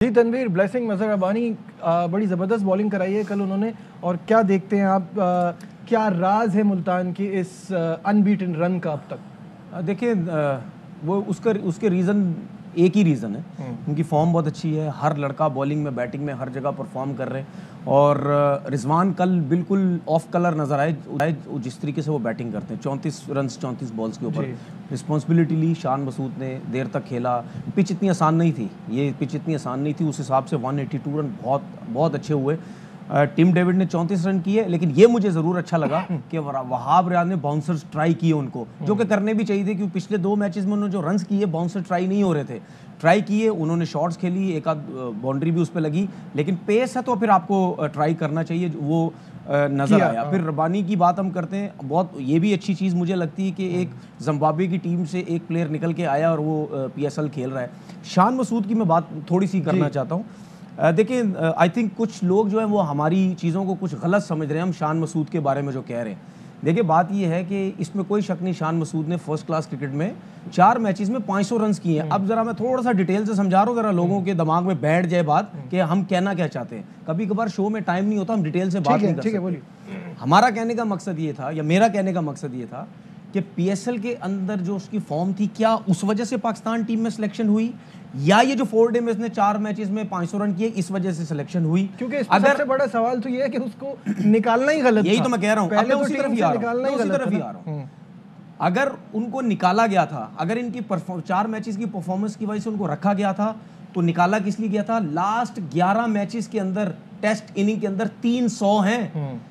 जी Tanveer, blessing मजहर रब्बानी बड़ी ज़बरदस्त bowling कराई है कल उन्होंने, और क्या देखते हैं आप, क्या राज है मुल्तान की इस अनबीटन रन का अब तक? देखिए वो उसके रीज़न एक ही रीज़न है, उनकी फॉर्म बहुत अच्छी है। हर लड़का बॉलिंग में बैटिंग में हर जगह परफॉर्म कर रहे हैं, और रिजवान कल बिल्कुल ऑफ कलर नज़र आए जिस तरीके से वो बैटिंग करते हैं। 34 रन 34 बॉल्स के ऊपर रिस्पॉन्सिबिलिटी ली शान मसूद ने, देर तक खेला। पिच इतनी आसान नहीं थी, ये पिच इतनी आसान नहीं थी, उस हिसाब से 182 रन बहुत अच्छे हुए। टिम डेविड ने 34 रन किए, लेकिन ये मुझे ज़रूर अच्छा लगा कि वहाब रियाज ने बाउंसर्स ट्राई किए उनको, जो कि करने भी चाहिए थे, क्योंकि पिछले 2 मैचेस में उन्होंने जो रन्स किए बाउंसर ट्राई नहीं हो रहे थे। ट्राई किए उन्होंने, शॉट्स खेली, एक आध बाउंड्री भी उस पर लगी, लेकिन पेस है तो फिर आपको ट्राई करना चाहिए, वो नज़र आया। फिर रब्बानी की बात हम करते हैं, बहुत ये भी अच्छी चीज़ मुझे लगती है कि एक जिम्बाब्वे की टीम से एक प्लेयर निकल के आया और वो PSL खेल रहा है। शान मसूद की मैं बात थोड़ी सी करना चाहता हूँ। देखिए आई थिंक कुछ लोग जो है वो हमारी चीज़ों को कुछ गलत समझ रहे हैं हम शान मसूद के बारे में जो कह रहे हैं। देखिए बात ये है कि इसमें कोई शक नहीं, शान मसूद ने फर्स्ट क्लास क्रिकेट में 4 मैचेस में 500 रन किए हैं। अब जरा मैं थोड़ा सा डिटेल से समझा रहा हूँ, जरा लोगों के दिमाग में बैठ जाए बात कि हम कहना क्या चाहते हैं। कभी कभार शो में टाइम नहीं होता, हम डिटेल से बात नहीं कर सकते। हमारा कहने का मकसद ये था, या मेरा कहने का मकसद ये था कि PSL के अंदर जो उसकी फॉर्म थी, क्या उस वजह से पाकिस्तान टीम में सिलेक्शन हुई, या ये जो 4 डे में उसने 4 मैचेस में 500 रन किए इस वजह से सिलेक्शन हुई? क्योंकि अगर सबसे बड़ा सवाल तो ये है कि उसको निकालना ही गलत था। यही तो मैं कह रहा हूं, पहले तो उसी तरफ ही आ रहा हूं। अगर उनको निकाला गया था, अगर इनकी 4 मैचेस की परफॉर्मेंस की वजह से उनको रखा गया था, तो निकाला किस लिए गया था? लास्ट 11 मैचेस के अंदर, टेस्ट इनिंग के अंदर 300 हैं।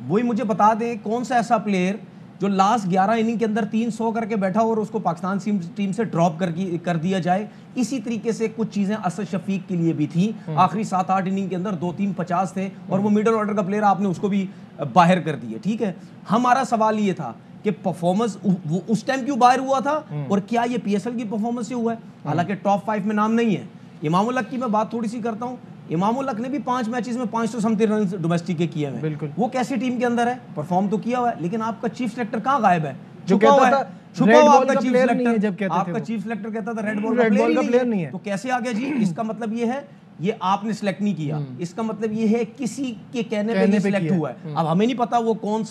वही मुझे बता दें कौन सा ऐसा प्लेयर जो लास्ट 11 इनिंग के अंदर 300 करके बैठा और उसको पाकिस्तान टीम से ड्रॉप कर दिया जाए। इसी तरीके से कुछ चीजें असद शफीक के लिए भी थी, आखिरी 7-8 इनिंग के अंदर 2-3 50 थे, और वो मिडिल ऑर्डर का प्लेयर, आपने उसको भी बाहर कर दिया। ठीक है, हमारा सवाल ये था कि परफॉर्मेंस वो उस टाइम क्यों बाहर हुआ था, और क्या ये PSL की परफॉर्मेंस से हुआ है? हालांकि टॉप 5 में नाम नहीं है। इमाम उल हक की मैं बात थोड़ी सी करता हूँ। इमाम उल हक ने भी 5 मैचेस में 500 समथिंग रन डोमेस्टिक के किए हैं। वो कैसी टीम के अंदर है, परफॉर्म तो किया हुआ है, लेकिन आपका चीफ सिलेक्टर कहाँ गायब है? छुपा हुआ है। आपका चीफ सिलेक्टर कहता था रेड बॉल का प्लेयर नहीं है, तो कैसे आ गया जी? इसका मतलब ये है ये आपने सिलेक्ट नहीं किया, इसका मतलब ये है किसी के कहने पे ये सिलेक्ट हुआ है। अब हमें नहीं पता वो कौन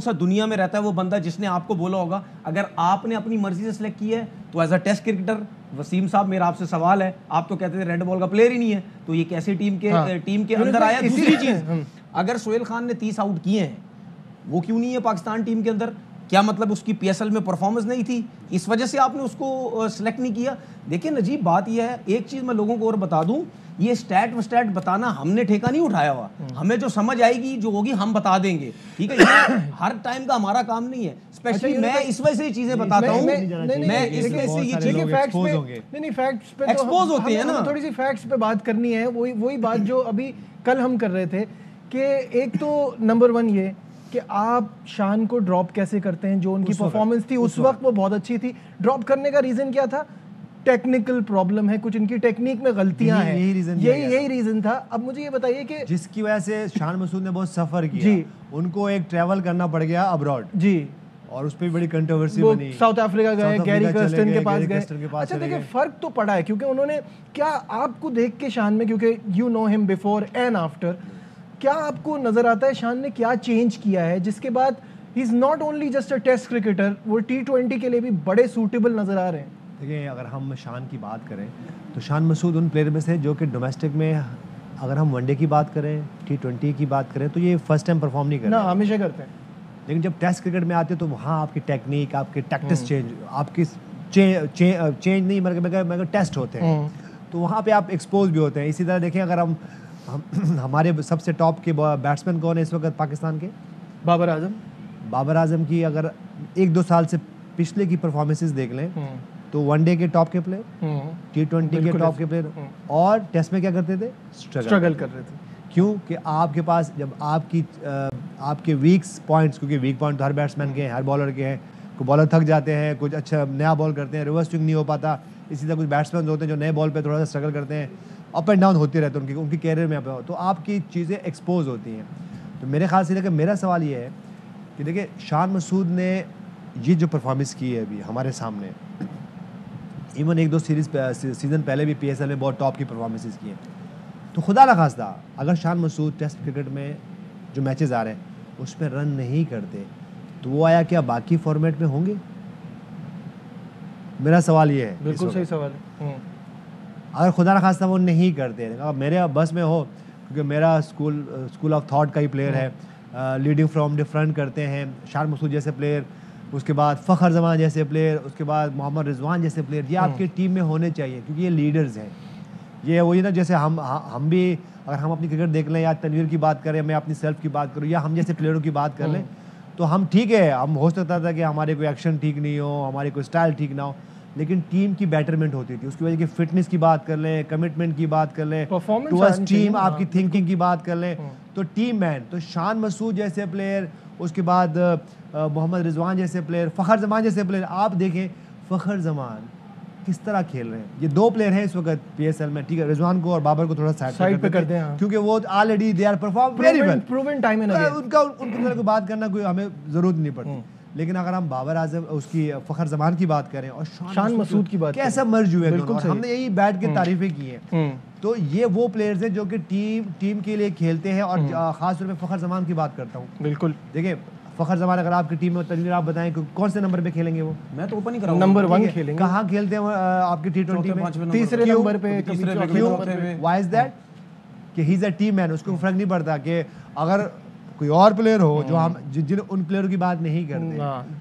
सा दुनिया में रहता है वो बंदा जिसने आपको बोला होगा। अगर आपने अपनी मर्जी से सिलेक्ट किया है तो as a test cricketer, Wasim साहब मेरा आपसे सवाल है, आप तो कहते थे रेड बॉल का प्लेयर ही नहीं है, तो ये कैसे टीम के अंदर आया? दूसरी चीज, अगर सोहेल खान ने 30 आउट किए हैं, वो क्यों नहीं है पाकिस्तान टीम के अंदर? क्या मतलब उसकी PSL में परफॉर्मेंस नहीं थी, इस वजह से आपने उसको सिलेक्ट नहीं किया? देखिए नजीब, बात यह है, एक चीज मैं लोगों को और बता दूं, ये स्टैट बताना हमने ठेका नहीं उठाया हुआ। हमें जो समझ आएगी जो होगी हम बता देंगे, ठीक है? ये हर टाइम का हमारा काम नहीं है। स्पेशली मैं इस वजह से ये चीजें बताता हूँ, मैं इस वजह से ये चीजें फैक्ट्स पे एक्सपोज होते हैं ना। थोड़ी सी फैक्ट्स पे बात करनी है, वही बात जो अभी कल हम कर रहे थे कि एक तो नंबर 1 ये कि आप शान को ड्रॉप कैसे करते हैं। जो उनकी परफॉर्मेंस थी उस वक्त वो बहुत अच्छी थी। ड्रॉप करने का रीजन क्या था? टेक्निकल प्रॉब्लम है, कुछ इनकी टेक्निक में गलतियां हैं, यही रीजन था। अब मुझे ये बताइए कि जिसकी वजह से शान मसूद ने बहुत सफर किया जी, उनको एक ट्रैवल करना पड़ गया अब्रॉड जी, और उस पर बड़ी कंट्रोवर्सी बनी। साउथ अफ्रीका गए, गैरी कर्स्टन के पास गए। अच्छा देखिए, फर्क तो पड़ा है, क्योंकि उन्होंने, क्या आपको देख के शान में, क्योंकि you know him before and after, क्या आपको नजर आता है शान ने क्या चेंज किया है जिसके बाद he is not only just a test cricketer, वो T20 के लिए भी बड़े सूटेबल नजर आ रहे हैं? देखिए, अगर हम शान की बात करें तो शान मसूद उन प्लेयर में से जो कि डोमेस्टिक में, अगर हम वनडे की बात करें, T20 की बात करें, तो ये फर्स्ट टाइम परफॉर्म नहीं कर रहे, हमेशा करते हैं। लेकिन जब टेस्ट क्रिकेट में आते हैं तो वहाँ आपकी टेक्निक, आपके टैक्टिस चेंज, आपकी चेंज नहीं मगर टेस्ट होते हैं, तो वहाँ पे आप एक्सपोज भी होते हैं। इसी तरह देखें, अगर हम हमारे सबसे टॉप के बैट्समैन कौन है इस वक्त पाकिस्तान के? बाबर आजम की अगर 1-2 साल से पिछले की परफॉर्मेंसेस देख लें तो वनडे के टॉप के प्लेयर, T20 के टॉप के प्लेयर, और टेस्ट में क्या करते थे? स्ट्रगल कर रहे थे। क्यों? कि आपके पास जब आपके वीक पॉइंट्स, क्योंकि वीक पॉइंट तो हर बैट्समैन के हैं, हर बॉलर के हैं, कुछ बॉलर थक जाते हैं, कुछ अच्छा नया बॉल करते हैं, रिवर्स स्विंग नहीं हो पाता, इसी तरह कुछ बैट्समैन होते हैं जो नए बॉल पे थोड़ा सा स्ट्रगल करते हैं, अप एंड डाउन होते रहते हैं उनकी कैरियर में, तो आपकी चीज़ें एक्सपोज होती हैं। तो मेरे ख्याल से लेकर मेरा सवाल ये है कि देखिए, शान मसूद ने ये जो परफॉर्मेंस की है अभी हमारे सामने, इवन 1-2 सीज़न पहले भी PSL में बहुत टॉप की परफॉर्मेंसेस की हैं। तो खुदा न खास्ता अगर शान मसूद टेस्ट क्रिकेट में जो मैचेस आ रहे हैं उसमें रन नहीं करते तो वो आया क्या बाकी फॉर्मेट में होंगे? मेरा सवाल ये है। बिल्कुल सही सवाल है। अगर खुदा न खास्ता वो नहीं करते, अगर मेरे बस में हो, क्योंकि मेरा स्कूल ऑफ थॉट का ही प्लेयर है, लीडिंग फ्रॉम द फ्रंट करते हैं शान मसूद जैसे प्लेयर, उसके बाद फ़खर जमान जैसे प्लेयर, उसके बाद मोहम्मद रिजवान जैसे प्लेयर, ये आपकी टीम में होने चाहिए क्योंकि ये लीडर्स हैं। ये वही ना, जैसे हम भी अगर हम अपनी क्रिकेट देख लें या तनवीर की बात करें, मैं अपनी सेल्फ की बात करूँ या हम जैसे प्लेयरों की बात कर लें, तो हम ठीक है, हम हो सकता था कि हमारे कोई एक्शन ठीक नहीं हो, हमारे कोई स्टाइल ठीक ना हो, लेकिन टीम की बेटरमेंट होती थी। उसकी वजह की फिटनेस की बात कर लें, कमिटमेंट की बात कर लें, टुवर्ड्स टीम आपकी थिंकिंग की बात कर लें, तो टीम मैन, तो शान मसूद जैसे प्लेयर, उसके बाद मोहम्मद रिजवान जैसे प्लेयर, फ़खर जमान जैसे प्लेयर, आप देखें फ़खर जमान किस तरह खेल रहे हैं। ये 2 प्लेयर हैं इस वक्त PSL में, ठीक है, रिजवान को और बाबर को थोड़ा साइड पे करते हैं क्योंकि वो already they are perform very well, proven time and again, उनकी तरह को बात करना कोई हमें ज़रूरत नहीं पड़ती। लेकिन अगर हम बाबर आजम उसकी फ़खर जमान की बात करें और शान मसूद की बात, कैसा मर्ज हुए दोनों, हमने यही बैठ के तारीफें की हैं। तो ये वो प्लेयर्स हैं जो कि टीम के लिए खेलते हैं और खास तौर पे फ़खर जमान की बात करता हूँ। बिल्कुल, देखिए फ़खर जमान अगर आपकी टीम में, तनवीर आप बताएं कौन से नंबर पे खेलेंगे वो? मैं तो ओपन ही कराऊंगा, नंबर 1 खेलेंगे। कहाँ खेलते हैं आपकी T20 में? तीसरे नंबर पे, व्हाई इज दैट? कि he is a team man, उसको फर्क नहीं पड़ता कि अगर कोई और प्लेयर हो जो हम जिन उन प्लेयरों की बात नहीं करते,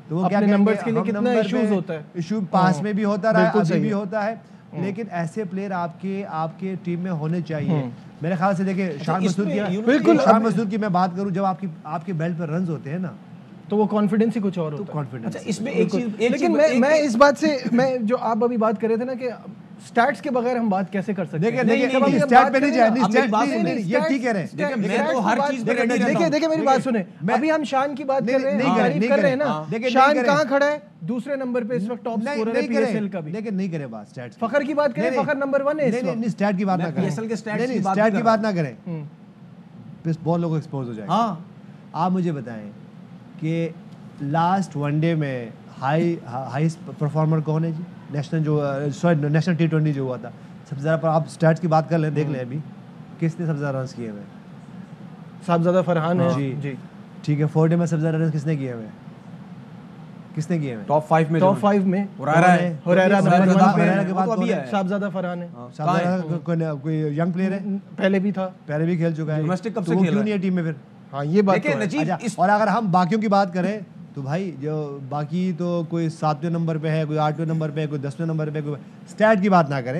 तो वो क्या नंबर्स के लिए कितना इश्यूज होता है, इशू पास में भी होता रहा है, अभी भी होता है, लेकिन ऐसे प्लेयर आपके टीम में होने चाहिए। मेरे ख्याल से देखिए शान मसूद की मैं बात करूं, जब आपके बेल्ट पर रन्स होते हैं ना, तो वो कॉन्फिडेंस ही कुछ और होता है। कॉन्फिडेंस। अच्छा, इसमें एक चीज, लेकिन मैं इस बात से, मैं जो आप अभी बात कर रहे थे ना कि स्टैट्स के बगैर हम बात कैसे कर सकते हैं? देखिए स्टैट पे नहीं जाए, ये ठीक कह रहे हैं। देखिए मैं तो हर चीज पे रेडी रहता हूं। देखिए मेरी बात सुने, अभी हम शान की बात कर रहे हैं, तारीफ कर रहे हैं ना, शान कहां खड़ा है? दूसरे नंबर पे इस वक्त टॉप स्कोरर है PSL का भी। लेकिन नहीं करें बात स्टैट्स, फ़खर की बात करें, फ़खर नंबर 1 है इस वक्त। नहीं, स्टैट की बात ना करें, PSL के स्टैट्स की बात ना करें, फिर बहुत लोग एक्सपोज हो जाएंगे। हाँ, आप मुझे बताएं कि लास्ट वनडे में हाई परफॉर्मर कौन है जी? नेशनल T20 जो हुआ था, सबसे ज़्यादा, पर आप स्टैट्स की बात कर लें, देख लें अभी किसने सबसे ज़्यादा रन किए हुए? साहबजादा फरहान है जी, ठीक है। 4 डे में सबसे ज़्यादा रन किसने किए हुए? टॉप 5 में हुरैरा नंबर 1 के बाद अभी है, साहबजादा फरहान है। साहबजादा कोई यंग प्लेयर है? पहले भी था, पहले भी खेल चुका है। डोमेस्टिक कब से खेल रहा है? क्यों नहीं है टीम में फिर? हाँ, ये बात है। और अगर हम बाकियों की बात करें तो भाई जो बाकी तो कोई 7वें नंबर पे है, कोई 8वें नंबर पे है, कोई 10वें नंबर पे, कोई स्टैट की बात ना करें।